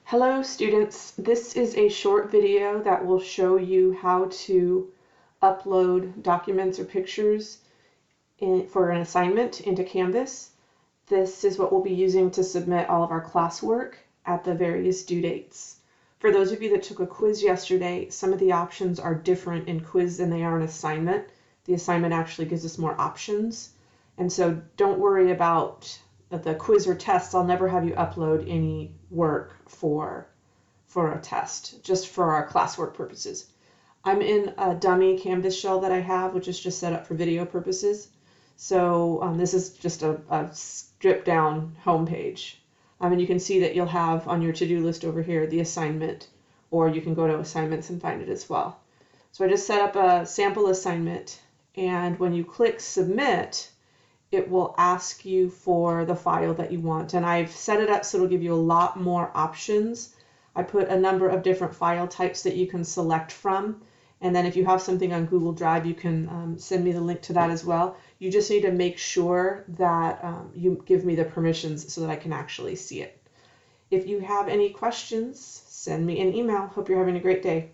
Hello students, this is a short video that will show you how to upload documents or pictures for an assignment into Canvas. This is what we'll be using to submit all of our classwork at the various due dates. For those of you that took a quiz yesterday, some of the options are different in quiz than they are in assignment. The assignment actually gives us more options, and so don't worry about the quiz or tests. I'll never have you upload any work for a test, just for our classwork purposes. I'm in a dummy Canvas shell that I have, which is just set up for video purposes. So this is just a stripped down home page. And you can see that you'll have on your to-do list over here the assignment, or you can go to assignments and find it as well. So I just set up a sample assignment, and when you click submit, it will ask you for the file that you want. And I've set it up so it'll give you a lot more options. I put a number of different file types that you can select from. And then if you have something on Google Drive, you can send me the link to that as well. You just need to make sure that you give me the permissions so that I can actually see it. If you have any questions, send me an email. Hope you're having a great day.